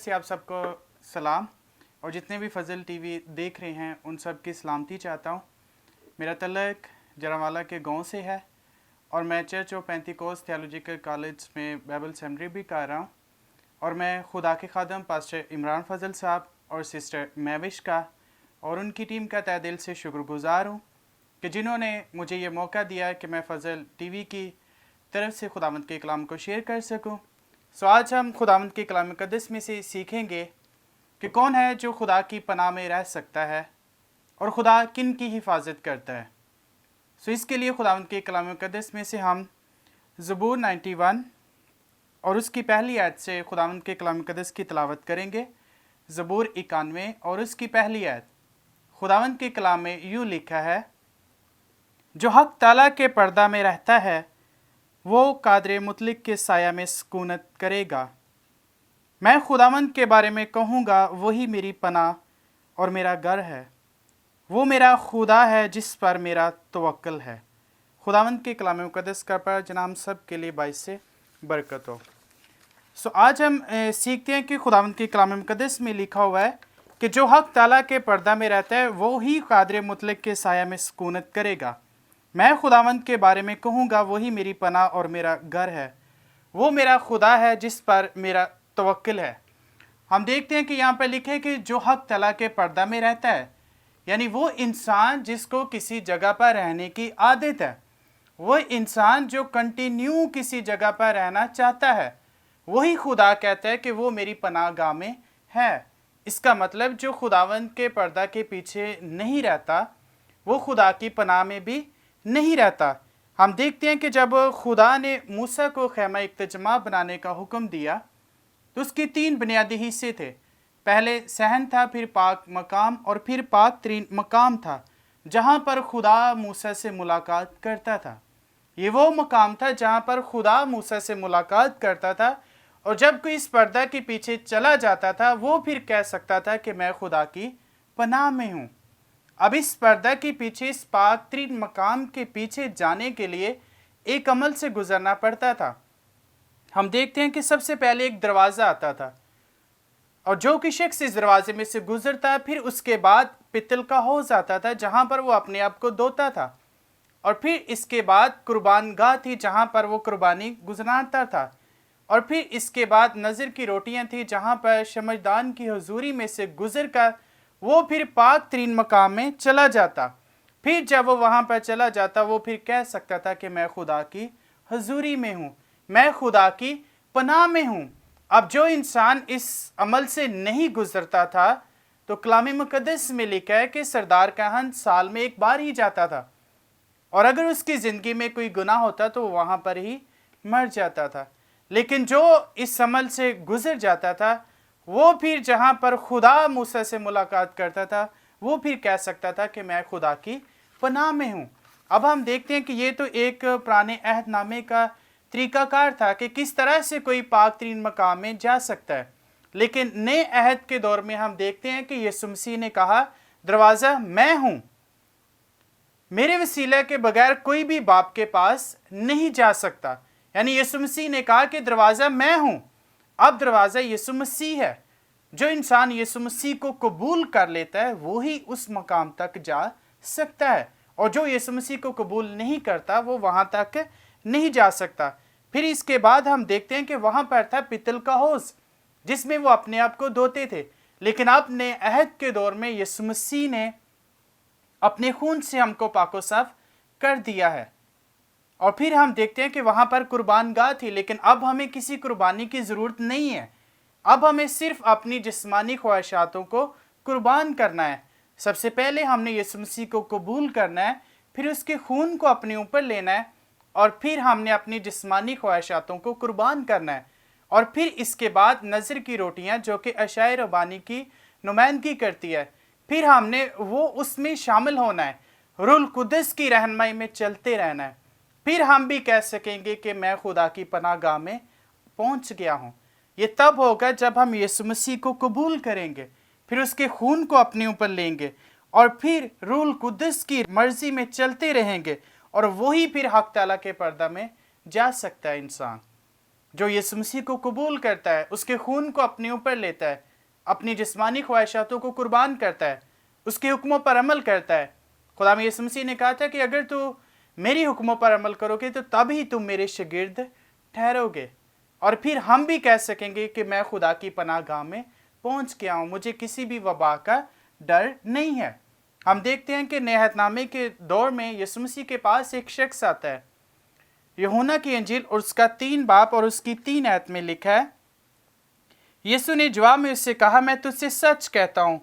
से आप सबको सलाम और जितने भी फजल टीवी देख रहे हैं उन सब की सलामती चाहता हूँ। मेरा तल्लक जरावाला के गांव से है और मैं church of Pentecost theological college में बाइबल सेमिनरी भी कर रहा हूँ और मैं खुदा के खादम पास्टर इमरान फजल साहब और सिस्टर महविश का और उनकी टीम का तहे दिल से शुक्रगुजार हूँ कि जिन्होंने मुझे ये मौका दिया कि मैं फजल टीवी की तरफ से खुदावंद के कलाम को शेयर कर सकूँ। सो आज हम खुदावंद के कलाम मुक़द्दस में से सीखेंगे कि कौन है जो खुदा की पनाह में रह सकता है और खुदा किन की हिफाजत करता है। सो इसके लिए खुदावंद के कलाम मुक़द्दस में से हम ज़बूर 91 और उसकी पहली आयत से खुदावंद के कलाम मुक़द्दस की तिलावत करेंगे। ज़बूर 91 और उसकी पहली आयत। खुदावंद के कलाम में यूँ लिखा है, जो हक ताला के पर्दा में रहता है वो कादर मुतलिक के साया में सुकूनत करेगा। मैं खुदावंद के बारे में कहूँगा, वही मेरी पनाह और मेरा घर है। वो मेरा खुदा है जिस पर मेरा तवक्ल है। खुदावंद के कलाम मुक़द्दस का पर जनाब सब के लिए बाइस से बरकत हो। सो आज हम सीखते हैं कि खुदावंद के कलाम मुक़द्दस में लिखा हुआ है कि जो हक ताला के पर्दा में रहता है वो ही कादर मुतलिक के साया में सुकूनत करेगा। मैं खुदावंद के बारे में कहूँगा, वही मेरी पनाह और मेरा घर है। वो मेरा खुदा है जिस पर मेरा तवक्ल है। हम देखते हैं कि यहाँ पर लिखे कि जो हक ताला के पर्दा में रहता है, यानी वो इंसान जिसको किसी जगह पर रहने की आदत है, वो इंसान जो कंटिन्यू किसी जगह पर रहना चाहता है, वही खुदा कहता है कि वो मेरी पनाह गाह में है। इसका मतलब जो खुदावंद के पर्दा के पीछे नहीं रहता वो खुदा की पनाह में भी नहीं रहता। हम देखते हैं कि जब खुदा ने मूसा को खैमा इज्तिमा बनाने का हुक्म दिया तो उसकी तीन बुनियादी हिस्से थे। पहले सहन था, फिर पाक मकाम और फिर पाक तरीन मकाम था जहाँ पर खुदा मूसा से मुलाकात करता था। ये वो मकाम था जहाँ पर खुदा मूसा से मुलाकात करता था और जब कोई इस पर्दा के पीछे चला जाता था वो फिर कह सकता था कि मैं खुदा की पनाह में हूँ। अब इस पर्दा के पीछे, इस पाक तरीन मकाम के पीछे जाने के लिए एक अमल से गुजरना पड़ता था। हम देखते हैं कि सबसे पहले एक दरवाज़ा आता था और जो कि शख्स इस दरवाजे में से गुजरता, फिर उसके बाद पित्तल का हौज आता था जहाँ पर वो अपने आप को धोता था और फिर इसके बाद कुर्बान गाह थी जहाँ पर वो कुर्बानी गुजराता था और फिर इसके बाद नज़र की रोटियाँ थी जहाँ पर शमशदान की हुजूरी में से गुजर कर वो फिर पाक तरीन मकाम में चला जाता। फिर जब वो वहाँ पर चला जाता वो फिर कह सकता था कि मैं खुदा की हुजूरी में हूँ, मैं खुदा की पनाह में हूँ। अब जो इंसान इस अमल से नहीं गुजरता था तो कलाम मुक़द्दस में लिखा है कि सरदार का हंस साल में एक बार ही जाता था और अगर उसकी ज़िंदगी में कोई गुनाह होता तो वहाँ पर ही मर जाता था। लेकिन जो इस अमल से गुजर जाता था वो फिर जहाँ पर खुदा मूसा से मुलाकात करता था वो फिर कह सकता था कि मैं खुदा की पनाह में हूँ। अब हम देखते हैं कि ये तो एक पुराने अहदनामे का तरीक़ाकार था कि किस तरह से कोई पाक तरीन मकाम में जा सकता है। लेकिन नए अहद के दौर में हम देखते हैं कि यीशु मसीह ने कहा, दरवाज़ा मैं हूँ, मेरे वसीले के बगैर कोई भी बाप के पास नहीं जा सकता। यानी यीशु मसीह ने कहा कि दरवाज़ा मैं हूँ। अब दरवाज़ा यीशु मसीह है। जो इंसान यीशु मसीह को कबूल कर लेता है वो ही उस मकाम तक जा सकता है और जो यीशु मसीह को कबूल नहीं करता वो वहाँ तक नहीं जा सकता। फिर इसके बाद हम देखते हैं कि वहाँ पर था पित्तल का हौज जिसमें वो अपने आप को धोते थे। लेकिन अब नए अहद के दौर में यीशु मसीह ने अपने खून से हमको पाको साफ कर दिया है और फिर हम देखते हैं कि वहाँ पर कुर्बान गाह थी। लेकिन अब हमें किसी कुर्बानी की ज़रूरत नहीं है। अब हमें सिर्फ अपनी जिस्मानी ख्वाहिशातों को कुर्बान करना है। सबसे पहले हमने यीशु मसीह को कबूल करना है, फिर उसके खून को अपने ऊपर लेना है और फिर हमने अपनी जिस्मानी ख्वाहिशातों को कुर्बान करना है और फिर इसके बाद नज़र की रोटियाँ जो कि अशाए रबानी की नुमाइंदगी करती है, फिर हमने वो उसमें शामिल होना है, रूह कुद्दस की रहनुमाई में चलते रहना है। फिर हम भी कह सकेंगे कि मैं खुदा की पनाह गाह में पहुंच गया हूं। ये तब होगा जब हम यीशु मसीह को कबूल करेंगे, फिर उसके खून को अपने ऊपर लेंगे और फिर रूह कुद्दस की मर्जी में चलते रहेंगे और वही फिर हक ताला के पर्दा में जा सकता है इंसान। जो यीशु मसीह को कबूल करता है, उसके खून को अपने ऊपर लेता है, अपनी जिस्मानी ख्वाहिशातों को कुर्बान करता है, उसके हुक्मों पर अमल करता है। खुदा में यीशु मसीह ने कहा था कि अगर तू मेरी हुक्मों पर अमल करोगे तो तभी तुम मेरे शागिर्द ठहरोगे। और फिर हम भी कह सकेंगे कि मैं खुदा की पनाहगाह में पहुंच गया हूं, मुझे किसी भी वबा का डर नहीं है। हम देखते हैं कि नए अहदनामे के दौर में यीशु मसीह के पास एक शख्स आता है। यूहन्ना की इंजील और उसका 3 बाब और उसकी 3 आयत में लिखा है, यीशु ने जवाब में उससे कहा, मैं तुझसे सच कहता हूं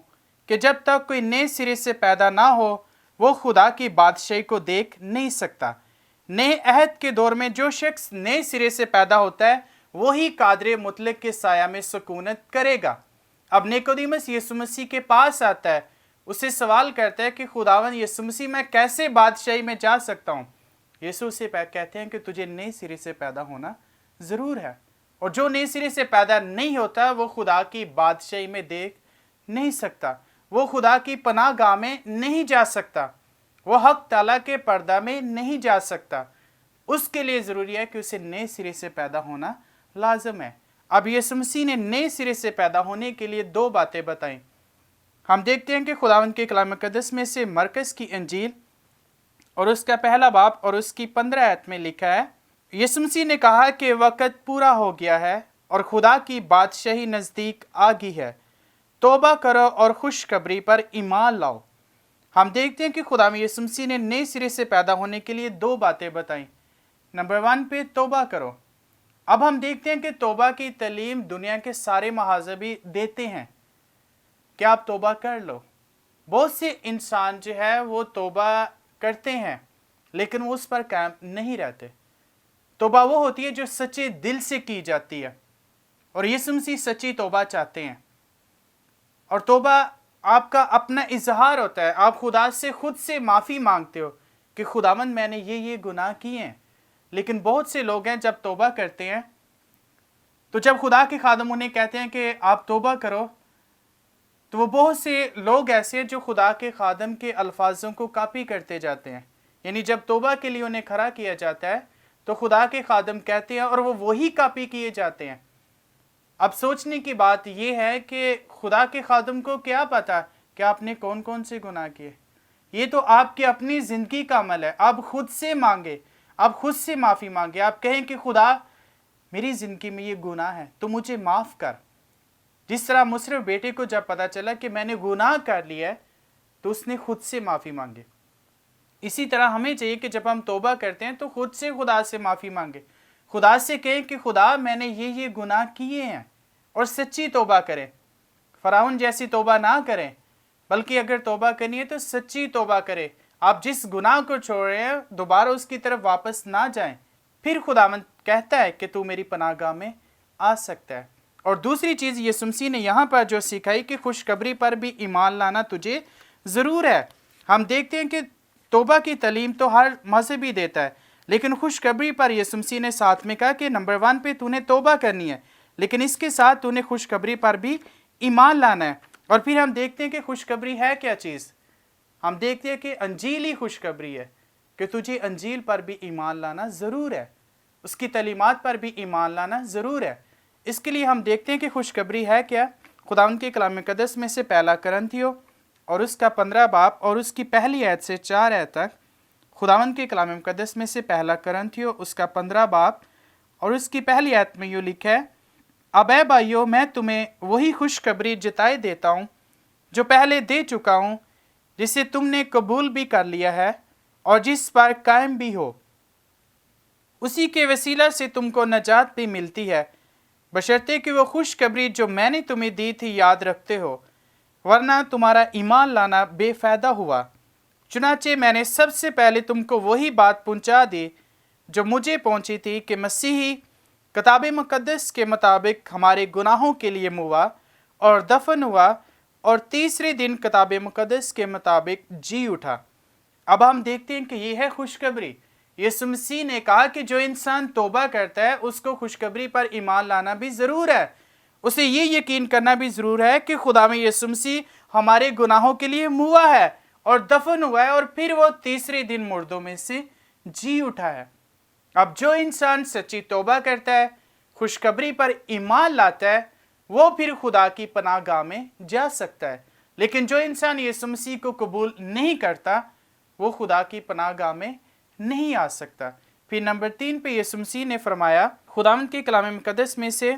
कि जब तक कोई नए सिरे से पैदा ना हो वो खुदा की बादशाही को देख नहीं सकता। नए अहद के दौर में जो शख्स नए सिरे से पैदा होता है वही कादरे मुतलक के साया में सुकूनत करेगा। अब निकोदेमुस यीशु मसीह के पास आता है, उससे सवाल करता है कि खुदावन यीशु मसीह मैं कैसे बादशाही में जा सकता हूँ। यीशु से कहते हैं कि तुझे नए सिरे से पैदा होना ज़रूर है, और जो नए सिरे से पैदा नहीं होता वो खुदा की बादशाही में देख नहीं सकता, वो खुदा की पनाहगाह में नहीं जा सकता, वो हक ताला के पर्दा में नहीं जा सकता। उसके लिए ज़रूरी है कि उसे नए सिरे से पैदा होना लाजम है। अब यीशु मसीह ने नए सिरे से पैदा होने के लिए 2 बातें बताई। हम देखते हैं कि खुदावंद के कलाम मुकद्दस में से मरकस की इंजील और उसका 1 बाब और उसकी 15 आयत में लिखा है, यीशु मसीह ने कहा कि वक़्त पूरा हो गया है और खुदा की बादशाही नज़दीक आ गई है, तौबा करो और खुशखबरी पर ईमान लाओ। हम देखते हैं कि खुदा में यीशु मसीह ने नए सिरे से पैदा होने के लिए 2 बातें बताई। नंबर 1 पे तौबा करो। अब हम देखते हैं कि तौबा की तालीम दुनिया के सारे मज़हबी देते हैं कि आप तौबा कर लो। बहुत से इंसान जो है वो तौबा करते हैं लेकिन वो उस पर कायम नहीं रहते। तौबा वो होती है जो सच्चे दिल से की जाती है, और यीशु मसीह सच्ची तौबा चाहते हैं। और तौबा आपका अपना इजहार होता है, आप खुदा से खुद से माफ़ी मांगते हो कि खुदावंद मैंने ये गुनाह किए हैं। लेकिन बहुत से लोग हैं जब तौबा करते हैं तो जब खुदा के खादम उन्हें कहते हैं कि आप तौबा करो, तो वो बहुत से लोग ऐसे हैं जो खुदा के खादम के अल्फाजों को कॉपी करते जाते हैं। यानी जब तौबा के लिए उन्हें खड़ा किया जाता है तो खुदा के खादम कहते हैं और वो वही कॉपी किए जाते हैं। अब सोचने की बात यह है कि खुदा के खादम को क्या पता कि आपने कौन कौन से गुनाह किए। ये तो आपकी अपनी ज़िंदगी का अमल है। आप खुद से मांगे, आप खुद से माफ़ी मांगे, आप कहें कि खुदा मेरी ज़िंदगी में ये गुनाह है तो मुझे माफ़ कर। जिस तरह मुसरफ बेटे को जब पता चला कि मैंने गुनाह कर लिया है तो उसने खुद से माफ़ी मांगी। इसी तरह हमें चाहिए कि जब हम तौबा करते हैं तो खुद से खुदा से माफ़ी मांगे, खुदा से कहें कि खुदा मैंने ये गुनाह किए हैं, और सच्ची तौबा करें। फ़िरौन जैसी तौबा ना करें, बल्कि अगर तौबा करनी है तो सच्ची तौबा करें। आप जिस गुनाह को छोड़ रहे हैं दोबारा उसकी तरफ वापस ना जाएं। फिर खुदावंद कहता है कि तू मेरी पनाहगाह में आ सकता है। और दूसरी चीज़ यीशु मसीह ने यहाँ पर जो सिखाई कि खुशखबरी पर भी ईमान लाना तुझे ज़रूर है। हम देखते हैं कि तौबा की तालीम तो हर मज़हब ही देता है, लेकिन खुशखबरी पर यीशु मसीह ने साथ में कहा कि नंबर 1 पे तूने तौबा करनी है, लेकिन इसके साथ तूने खुशखबरी पर भी ईमान लाना है। और फिर हम देखते हैं कि खुशखबरी है क्या चीज़। हम देखते हैं कि अंजील ही खुशखबरी है कि तुझे अंजील पर भी ईमान लाना ज़रूर है, उसकी तालीमात पर भी ईमान लाना ज़रूर है। इसके लिए हम देखते हैं कि खुशखबरी है क्या। खुदावंद के कलाम मुकद्दस में से 1 कुरिन्थियों और उसका 15 बाब और उसकी पहली आयत से 4 आयत तक। खुदावंद के कलाम मुकद्दस में से 1 कुरिन्थियों उसका 15 बाब और उसकी पहली आयत में यूँ लिखा है, अब ऐ भाइयों मैं तुम्हें वही खुशखबरी जताए देता हूँ जो पहले दे चुका हूँ, जिसे तुमने कबूल भी कर लिया है और जिस पर कायम भी हो। उसी के वसीला से तुमको नजात भी मिलती है, बशर्ते कि वो खुशखबरी जो मैंने तुम्हें दी थी याद रखते हो, वरना तुम्हारा ईमान लाना बेफ़ायदा हुआ। चुनाचे मैंने सबसे पहले तुमको वही बात पहुंचा दी जो मुझे पहुंची थी कि मसीही किताब मुकद्दस के मुताबिक हमारे गुनाहों के लिए मुआ और दफन हुआ और तीसरे दिन किताब मुकद्दस के मुताबिक जी उठा। अब हम देखते हैं कि ये है खुशखबरी। यीशु मसीह ने कहा कि जो इंसान तौबा करता है उसको खुशखबरी पर ईमान लाना भी ज़रूर है। उसे ये यकीन करना भी ज़रूर है कि खुदा में यीशु मसीह हमारे गुनाहों के लिए मुआ है और दफन हुआ है और फिर वो तीसरे दिन मुर्दों में से जी उठा है। अब जो इंसान सच्ची तौबा करता है, खुशखबरी पर ईमान लाता है वो फिर खुदा की पनाहगाह में जा सकता है, लेकिन जो इंसान यीशु मसीह को कबूल नहीं करता वो खुदा की पनाहगाह में नहीं आ सकता। फिर नंबर 3 पे यीशु मसीह ने फरमाया खुदावंद के कलाम मुकद्दस में से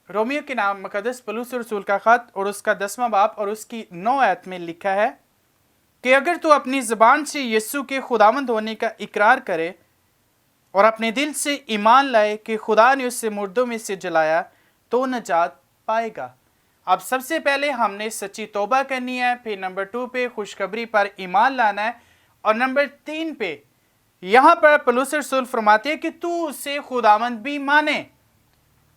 रोमियो के नाम मुकद्दस पौलुस रसूल का ख़त और उसका 10वां बाब और उसकी 9 आयत में लिखा है कि अगर तू अपनी ज़बान से यीशु के खुदावंद होने का इकरार करे और अपने दिल से ईमान लाए कि खुदा ने उससे मुर्दों में से जलाया तो नजात पाएगा। अब सबसे पहले हमने सच्ची तौबा करनी है, फिर नंबर 2 पे खुशखबरी पर ईमान लाना है, और नंबर 3 पे यहाँ पर पौलुस रसूल फरमाते हैं कि तू उसे खुदावंद भी माने।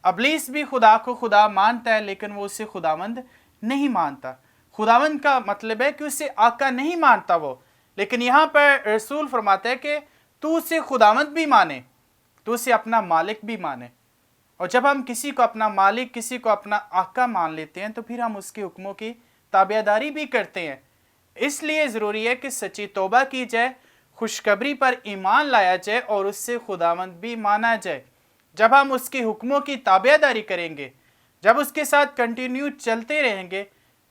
अबलीस भी खुदा को खुदा मानता है लेकिन वो उसे खुदावंद नहीं मानता। खुदावंद का मतलब है कि उसे आका नहीं मानता वो, लेकिन यहाँ पर रसूल फरमाता है कि तू उसे खुदावंद भी माने, तू उसे अपना मालिक भी माने। और जब हम किसी को अपना मालिक, किसी को अपना आका मान लेते हैं तो फिर हम उसके हुक्मों की ताबेदारी भी करते हैं। इसलिए ज़रूरी है कि सच्ची तौबा की जाए, खुशखबरी पर ईमान लाया जाए और उससे खुदावंद भी माना जाए। जब हम उसके हुक्मों की ताबेदारी करेंगे, जब उसके साथ कंटिन्यू चलते रहेंगे,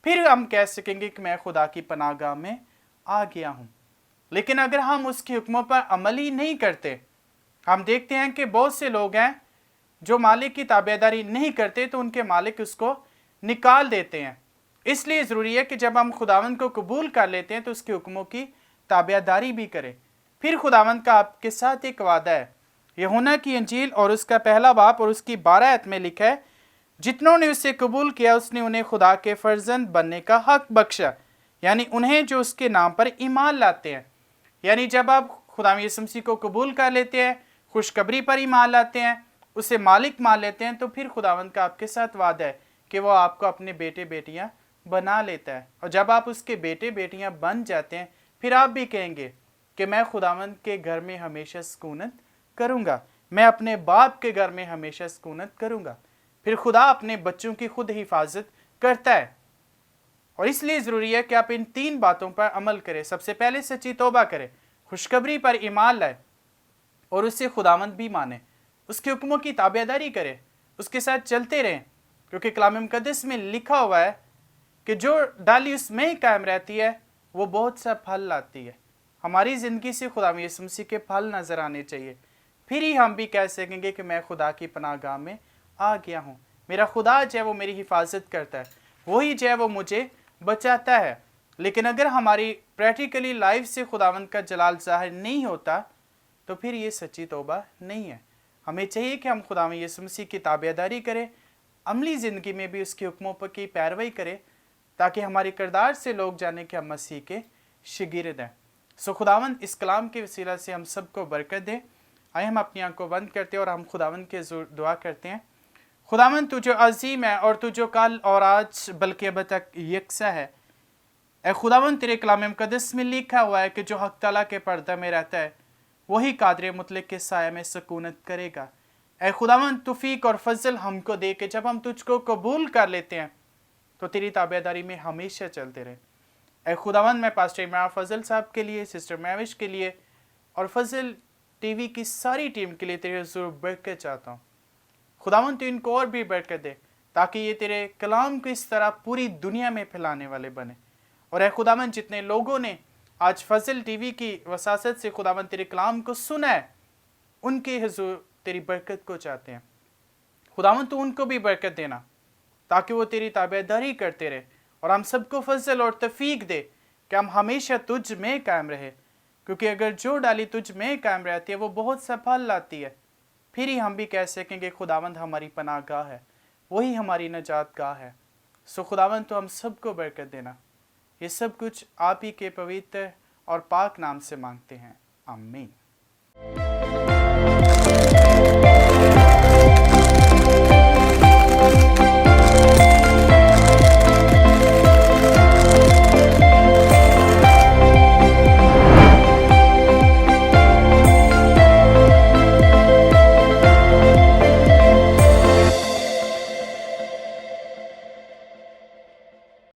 फिर हम कह सकेंगे कि मैं खुदा की पनाहगाह में आ गया हूँ। लेकिन अगर हम उसके हुक्मों पर अमल ही नहीं करते, हम देखते हैं कि बहुत से लोग हैं जो मालिक की ताबेदारी नहीं करते तो उनके मालिक उसको निकाल देते हैं। इसलिए ज़रूरी है कि जब हम खुदावंद को कबूल कर लेते हैं तो उसके हुक्मों की ताबेदारी भी करें। फिर खुदावंद का आपके साथ एक वादा है, यूहन्ना की इंजील और उसका 1 बाब और उसकी 12 आयत में लिखा है, जितनों ने उसे कबूल किया उसने उन्हें खुदा के फर्जंद बनने का हक बख्शा, यानी उन्हें जो उसके नाम पर ईमान लाते हैं। यानी जब आप खुदा यीशु मसीह को कबूल कर लेते हैं, खुशखबरी पर ईमान लाते हैं, उसे मालिक मान लेते हैं, तो फिर खुदावंद का आपके साथ वादा है कि वो आपको अपने बेटे बेटियां बना लेता है। और जब आप उसके बेटे बेटियां बन जाते हैं फिर आप भी कहेंगे कि मैं खुदावंद के घर में हमेशा सुकूनत करूँगा, मैं अपने बाप के घर में हमेशा सुकूनत करूँगा। फिर खुदा अपने बच्चों की खुद हिफाजत करता है। और इसलिए ज़रूरी है कि आप इन 3 बातों पर अमल करें। सबसे पहले सच्ची तौबा करें, खुशखबरी पर ईमान लाए और उससे खुदावंद भी माने, उसके हुक्मों की ताबेदारी करें, उसके साथ चलते रहें, क्योंकि कलाम मुकद्दस में लिखा हुआ है कि जो डाली उसमें ही कायम रहती है वो बहुत सा फल लाती है। हमारी ज़िंदगी से खुदा यीशु मसीह के फल नज़र आने चाहिए, फिर ही हम भी कह सकेंगे कि मैं खुदा की पनाहगाह में आ गया हूँ। मेरा खुदा जो है वो मेरी हिफाजत करता है, वही जो है वो मुझे बचाता है। लेकिन अगर हमारी प्रैक्टिकली लाइफ से खुदावंद का जलाल ज़ाहिर नहीं होता तो फिर ये सच्ची तौबा नहीं है। हमें चाहिए कि हम खुदा यीशु मसीह की ताबेदारी करें, अमली ज़िंदगी में भी उसके हुक्मों पर की पैरवी करें, ताकि हमारे किरदार से लोग जाने कि हम मसीह के शागिर्द हैं। सो खुदावंद इस कलाम के वसीला से हम सबको बरकत दे। आइए हम अपनी आंखों बंद करते हैं और हम खुदावंद के दुआ करते हैं। खुदावंद तू जो अजीम है और तू जो कल और आज बल्कि अब तक यकसा है, ए खुदावंद तेरे कलाम मुकद्दस में लिखा हुआ है कि जो हक ताला के पर्दा में रहता है वही कादर मुतलक के साया में सुकूनत करेगा। ए खुदावंद तौफीक और फजल हमको दे के जब हम तुझको कबूल कर लेते हैं तो तेरी ताबेदारी में हमेशा चलते रहे। ए खुदावंद मैं पास्टर इमरान फजल साहब के लिए, सिस्टर महविश के लिए और फजल टीवी की सारी टीम के लिए तेरे हुजूर बरकत चाहता हूँ। खुदावंद तो इनको और भी बरकत दे ताकि ये तेरे कलाम को इस तरह पूरी दुनिया में फैलाने वाले बने। और ए खुदावंद जितने लोगों ने आज फजल टीवी की वसासत से खुदावंद तेरे कलाम को सुना है, उनके हुजूर तेरी बरकत को चाहते हैं। खुदावंद तो उनको भी बरकत देना ताकि वो तेरी ताबेदारी करते रहे और हम सबको फजल और तौफीक दे कि हम हमेशा तुझ में कायम रहे, क्योंकि अगर जो डाली तुझ में कायम रहती है वो बहुत सा फल लाती है। फिर ही हम भी कह सकेंगे खुदावंद हमारी पनाहगाह है, वही हमारी नजात गाह है। सो खुदावंद तो हम सबको बरकत देना। ये सब कुछ आप ही के पवित्र और पाक नाम से मांगते हैं, आमीन।